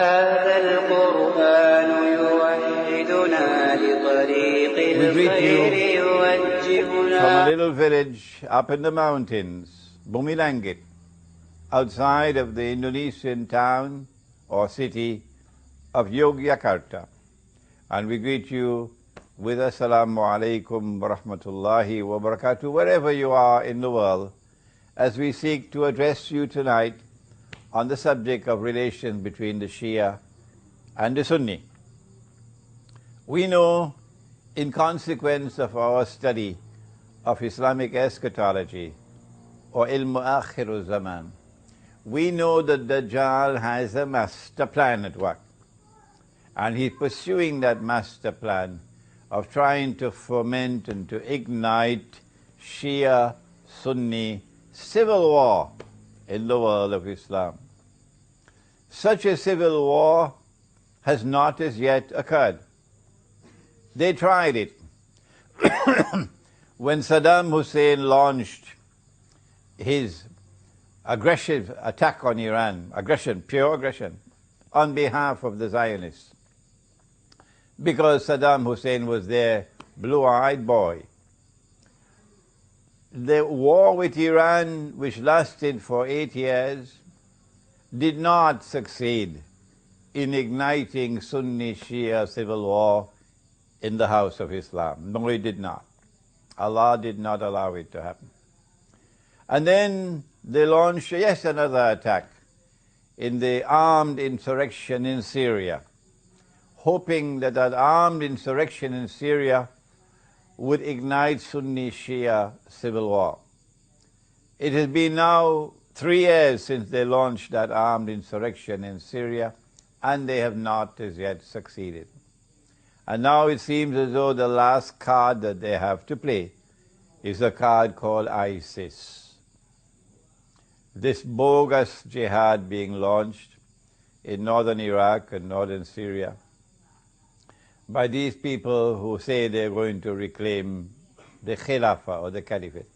هذا القرآن يوحدنا لطريق الخير يوجهنا. From a little village up in the mountains, Bumilangit, outside of the Indonesian town or city of Yogyakarta. And we greet you with Assalamu alaikum wa rahmatullahi wa barakatuh, wherever you are in the world, as we seek to address you tonight on the subject of relations between the Shia and the Sunni. We know, in consequence of our study of Islamic eschatology or Ilm Akhiru Zaman, we know that Dajjal has a master plan at work, and he's pursuing that master plan of trying to foment and to ignite Shia-Sunni civil war in the world of Islam. Such a civil war has not as yet occurred. They tried it. When Saddam Hussein launched his aggressive attack on Iran, pure aggression, on behalf of the Zionists, because Saddam Hussein was their blue-eyed boy. The war with Iran, which lasted for 8 years, did not succeed in igniting Sunni-Shia civil war in the house of Islam. No, it did not. Allah did not allow it to happen. And then they launched yet another attack in the armed insurrection in Syria, hoping that that armed insurrection in Syria would ignite Sunni-Shia civil war. It has been now 3 years since they launched that armed insurrection in Syria, and they have not as yet succeeded. And now it seems as though the last card that they have to play is a card called ISIS. This bogus jihad being launched in northern Iraq and northern Syria by these people who say they're going to reclaim the Khilafah or the Caliphate.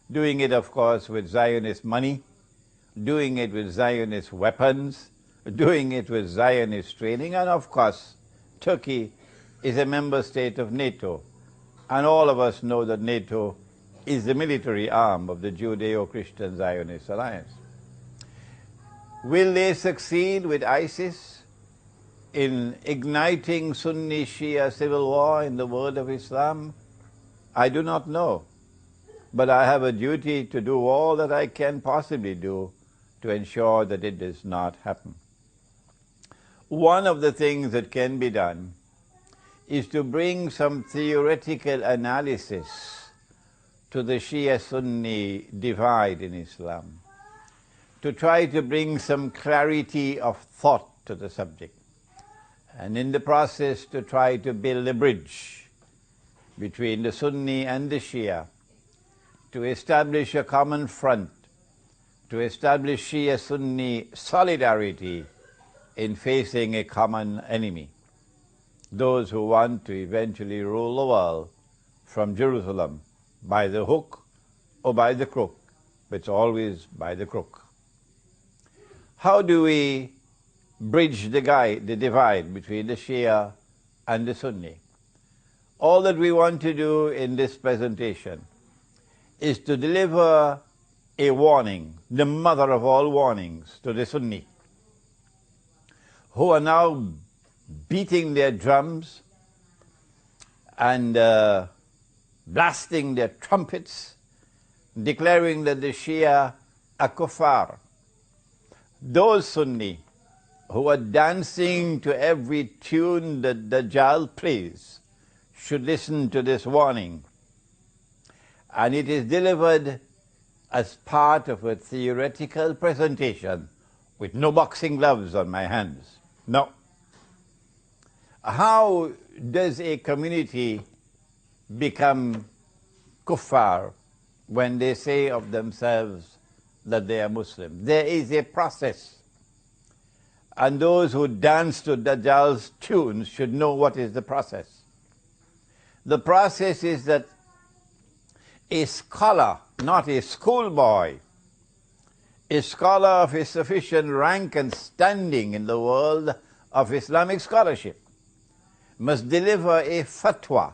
Doing it, of course, with Zionist money, doing it with Zionist weapons, doing it with Zionist training, and of course, Turkey is a member state of NATO, and all of us know that NATO is the military arm of the Judeo-Christian Zionist alliance. Will they succeed with ISIS in igniting Sunni-Shia civil war in the world of Islam? I do not know, but I have a duty to do all that I can possibly do to ensure that it does not happen. One of the things that can be done is to bring some theoretical analysis to the Shia-Sunni divide in Islam, to try to bring some clarity of thought to the subject, and in the process to try to build a bridge between the Sunni and the Shia, to establish a common front, to establish Shia-Sunni solidarity in facing a common enemy, those who want to eventually rule the world from Jerusalem by the hook or by the crook, but it's always by the crook. How do we bridge the divide between the Shia and the Sunni? All that we want to do in this presentation is to deliver a warning, the mother of all warnings, to the Sunni, who are now beating their drums and blasting their trumpets, declaring that the Shia are kuffar. Those Sunni who are dancing to every tune that Dajjal plays should listen to this warning. And it is delivered as part of a theoretical presentation with no boxing gloves on my hands. No. How does a community become kuffar when they say of themselves that they are Muslim? There is a process. And those who dance to Dajjal's tunes should know what is the process. The process is that a scholar, not a schoolboy, a scholar of a sufficient rank and standing in the world of Islamic scholarship must deliver a fatwa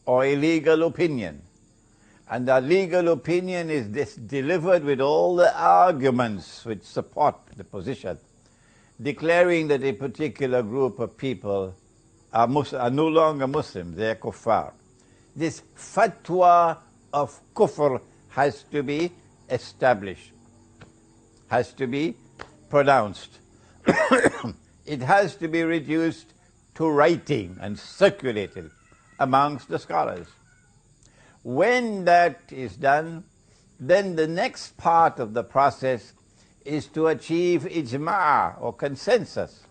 or a legal opinion. And that legal opinion is delivered with all the arguments which support the position, declaring that a particular group of people are no longer Muslims, they are kuffar. This fatwa of kufr has to be established, has to be pronounced. It has to be reduced to writing and circulated amongst the scholars. When that is done, then the next part of the process is to achieve ijma' or consensus.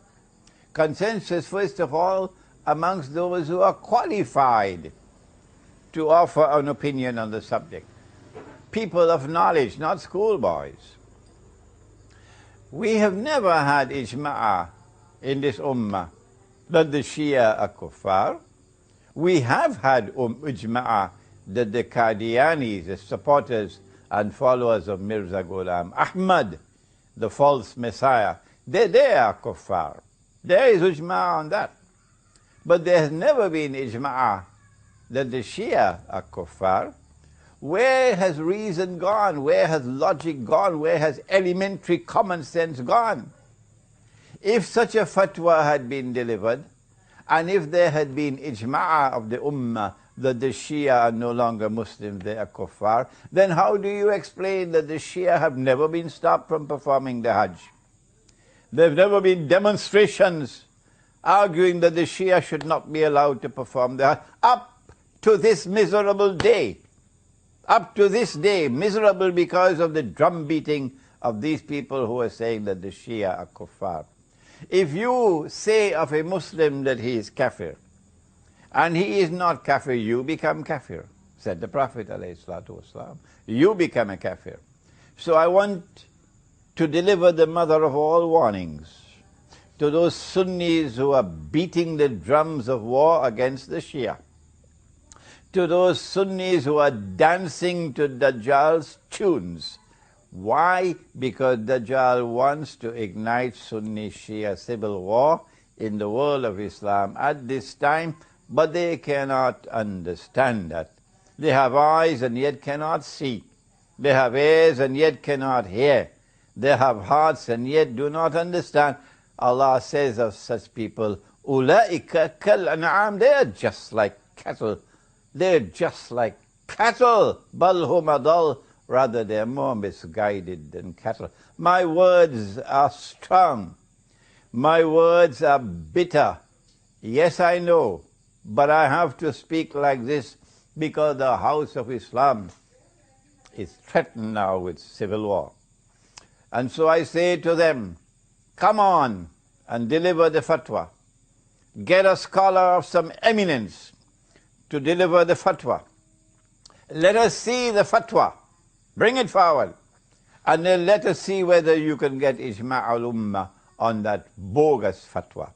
Consensus, first of all, amongst those who are qualified to offer an opinion on the subject. People of knowledge, not schoolboys. We have never had ijma' in this ummah that the Shia are kuffar. We have had ijma' that the Qadianis, the supporters and followers of Mirza Ghulam Ahmad, the false messiah, they are kuffar. There is ijma' on that. But there has never been ijma' that the Shia are kuffar. Where has reason gone? Where has logic gone? Where has elementary common sense gone? If such a fatwa had been delivered, and if there had been ijma' of the ummah that the Shia are no longer Muslims, they are kuffar, then how do you explain that the Shia have never been stopped from performing the Hajj? There have never been demonstrations arguing that the Shia should not be allowed to perform the Hajj. Up to this miserable day, up to this day, miserable because of the drum beating of these people who are saying that the Shia are kuffar. If you say of a Muslim that he is kafir, and he is not kafir, you become kafir, said the Prophet ﷺ. You become a kafir. So I want to deliver the mother of all warnings to those Sunnis who are beating the drums of war against the Shia, to those Sunnis who are dancing to Dajjal's tunes. Why? Because Dajjal wants to ignite Sunni-Shia civil war in the world of Islam at this time, but they cannot understand that. They have eyes and yet cannot see. They have ears and yet cannot hear. They have hearts and yet do not understand. Allah says of such people, "Ulaika kal an'am," they are just like cattle. They're just like cattle. Bal hum adal, rather they are more misguided than cattle. My words are strong. My words are bitter. Yes, I know, but I have to speak like this because the house of Islam is threatened now with civil war. And so I say to them, come on and deliver the fatwa. Get a scholar of some eminence to deliver the fatwa. Let us see the fatwa. Bring it forward. And then let us see whether you can get ijma' al-ummah on that bogus fatwa.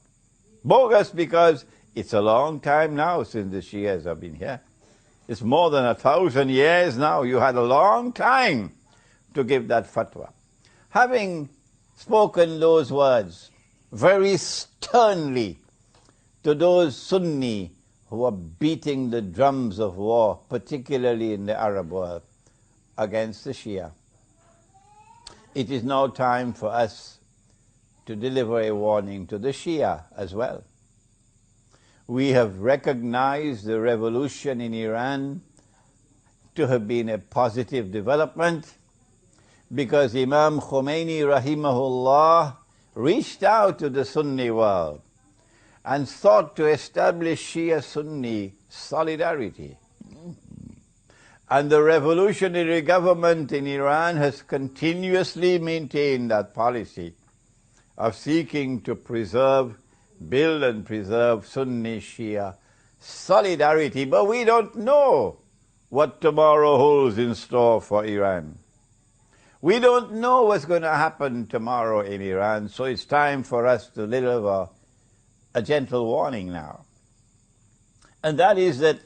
Bogus because it's a long time now since the Shias have been here. It's more than 1,000 years now. You had a long time to give that fatwa. Having spoken those words very sternly to those Sunni who are beating the drums of war, particularly in the Arab world, against the Shia, it is now time for us to deliver a warning to the Shia as well. We have recognized the revolution in Iran to have been a positive development because Imam Khomeini rahimahullah reached out to the Sunni world and sought to establish Shia-Sunni solidarity. And the revolutionary government in Iran has continuously maintained that policy of seeking to build and preserve Sunni-Shia solidarity. But we don't know what tomorrow holds in store for Iran. We don't know what's going to happen tomorrow in Iran, so it's time for us to deliver a gentle warning now. And that is that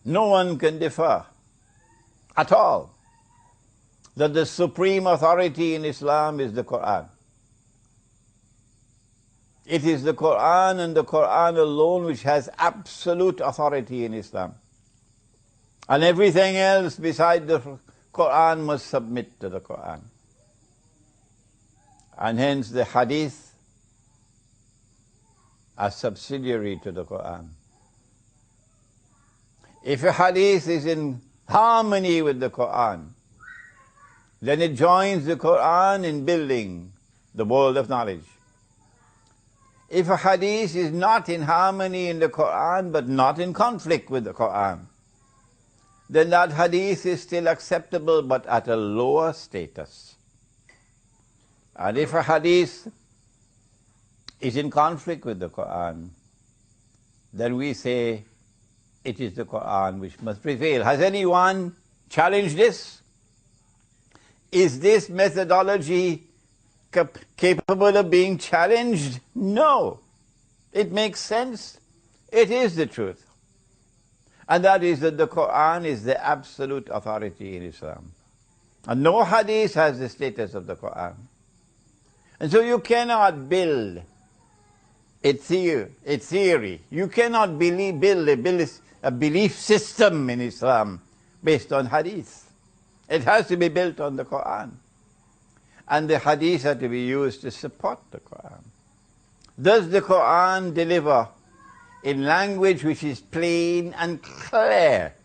no one can defer at all. that the supreme authority in Islam is the Quran. It is the Quran and the Quran alone which has absolute authority in Islam. And everything else beside the Quran must submit to the Quran. And hence the hadith are subsidiary to the Quran. If a hadith is in harmony with the Quran, then it joins the Quran in building the world of knowledge. If a hadith is not in harmony in the Quran but not in conflict with the Quran, then that hadith is still acceptable but at a lower status. And if a hadith is in conflict with the Quran, then we say it is the Quran which must prevail. Has anyone challenged this? Is this methodology capable of being challenged? No. It makes sense. It is the truth. And that is that the Quran is the absolute authority in Islam. And no hadith has the status of the Quran. And so you cannot build a theory. You cannot build a belief system in Islam based on hadith. It has to be built on the Quran. And the hadith are to be used to support the Quran. Does the Quran deliver in language which is plain and clear?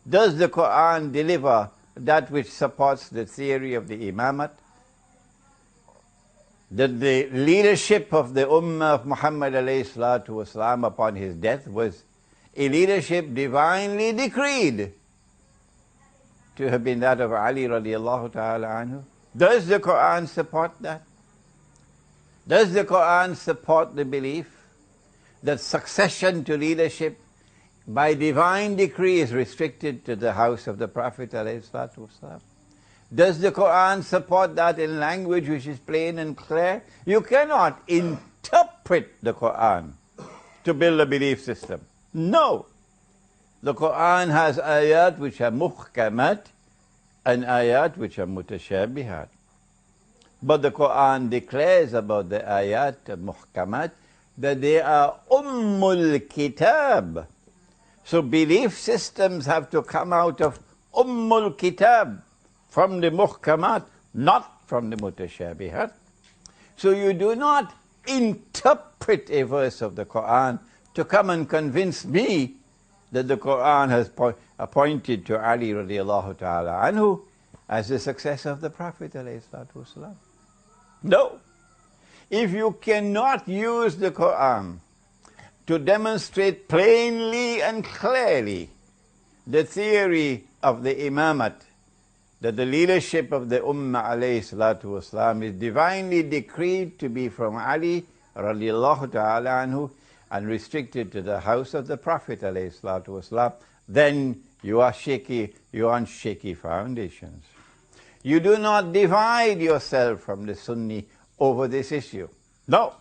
Does the Quran deliver that which supports the theory of the imamat? That the leadership of the Ummah of Muhammad alayhi salatu wasalam upon his death was a leadership divinely decreed to have been that of Ali radiallahu ta'ala anhu. Does the Quran support that? Does the Quran support the belief that succession to leadership by divine decree is restricted to the house of the Prophet alayhi salatu wasalam? Does the Quran support that in language which is plain and clear? You cannot interpret the Quran to build a belief system. No. The Quran has ayat which are muhkamat and ayat which are mutashabihat. But the Quran declares about the ayat muhkamat that they are ummul kitab. So belief systems have to come out of ummul kitab, from the muhkamat, not from the mutashabihat. So you do not interpret a verse of the Quran to come and convince me that the Quran has appointed to Ali radiallahu ta'ala anhu as the successor of the Prophet alayhi salatu wasalam. No. If you cannot use the Quran to demonstrate plainly and clearly the theory of the imamat, that the leadership of the Ummah alayhi salatu wasalam is divinely decreed to be from Ali radiallahu ta'ala anhu and restricted to the house of the Prophet alayhi salatu wasalam, then you are on shaky foundations. You do not divide yourself from the Sunni over this issue. No.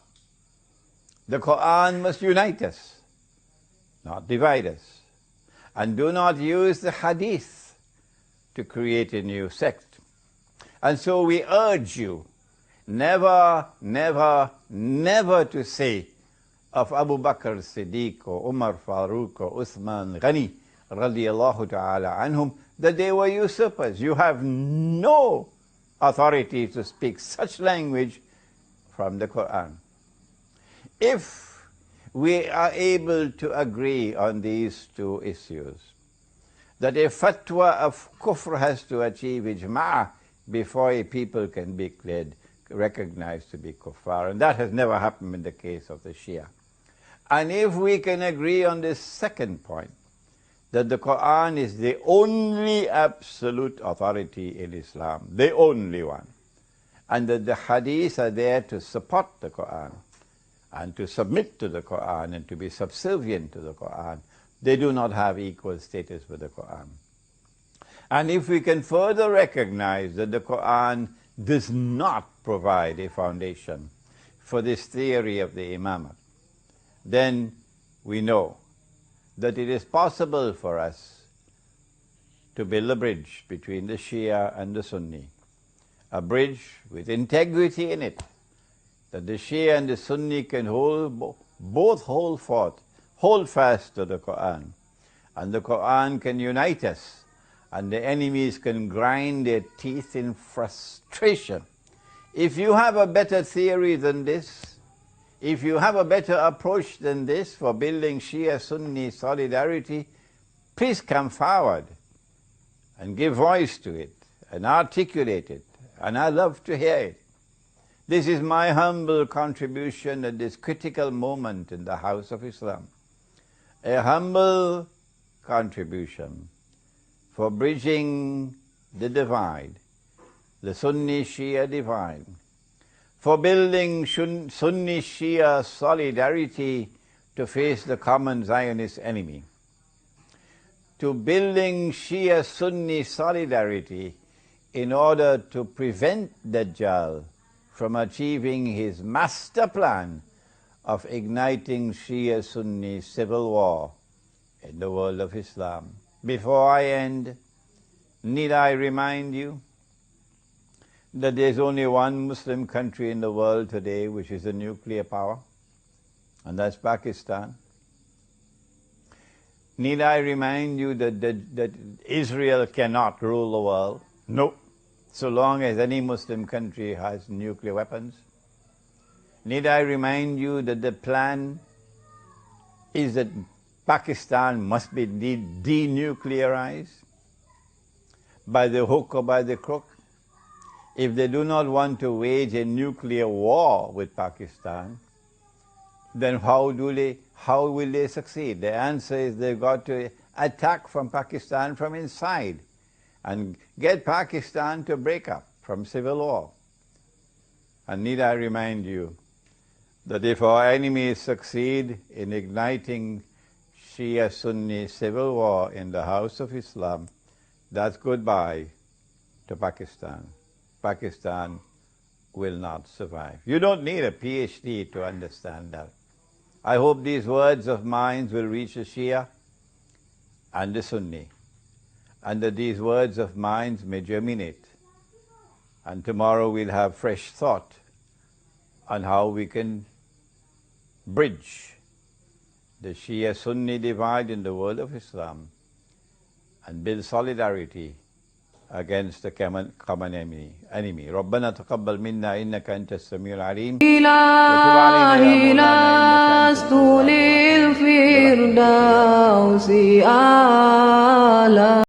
The Quran must unite us, not divide us. And do not use the hadith to create a new sect. And so we urge you never, never, never to say of Abu Bakr Siddiq or Umar Farooq or Uthman Ghani radiallahu ta'ala anhum that they were usurpers. You have no authority to speak such language from the Quran. If we are able to agree on these two issues, that a fatwa of kufr has to achieve ijma' before a people can be recognized to be kuffar, and that has never happened in the case of the Shia. And if we can agree on this second point, that the Quran is the only absolute authority in Islam, the only one, and that the hadiths are there to support the Quran and to submit to the Quran and to be subservient to the Quran, they do not have equal status with the Quran. And if we can further recognize that the Quran does not provide a foundation for this theory of the imamat, then we know that it is possible for us to build a bridge between the Shia and the Sunni, a bridge with integrity in it, that the Shia and the Sunni can both hold fast to the Quran, and the Quran can unite us, and the enemies can grind their teeth in frustration. If you have a better theory than this, if you have a better approach than this for building Shia-Sunni solidarity, please come forward and give voice to it and articulate it, and I love to hear it. This is my humble contribution at this critical moment in the House of Islam. A humble contribution for bridging the divide, the Sunni-Shia divide, for building Sunni-Shia solidarity to face the common Zionist enemy, to building Shia-Sunni solidarity in order to prevent Dajjal from achieving his master plan of igniting Shia-Sunni civil war in the world of Islam. Before I end, need I remind you that there's only one Muslim country in the world today which is a nuclear power, and that's Pakistan. Need I remind you that Israel cannot rule the world? No, so long as any Muslim country has nuclear weapons. Need I remind you that the plan is that Pakistan must be denuclearized by the hook or by the crook? If they do not want to wage a nuclear war with Pakistan, then how will they succeed? The answer is they've got to attack from Pakistan from inside and get Pakistan to break up from civil war. And need I remind you that if our enemies succeed in igniting Shia-Sunni civil war in the House of Islam, that's goodbye to Pakistan. Pakistan will not survive. You don't need a PhD to understand that. I hope these words of mine will reach the Shia and the Sunni, and that these words of mine may germinate. And tomorrow we'll have fresh thought on how we can bridge the Shia-Sunni divide in the world of Islam and build solidarity against the common enemy. ربنا تقبل منا إنك أنت السميع العليم وتب علينا يا مولانا إنك أنت التواب الرحيم.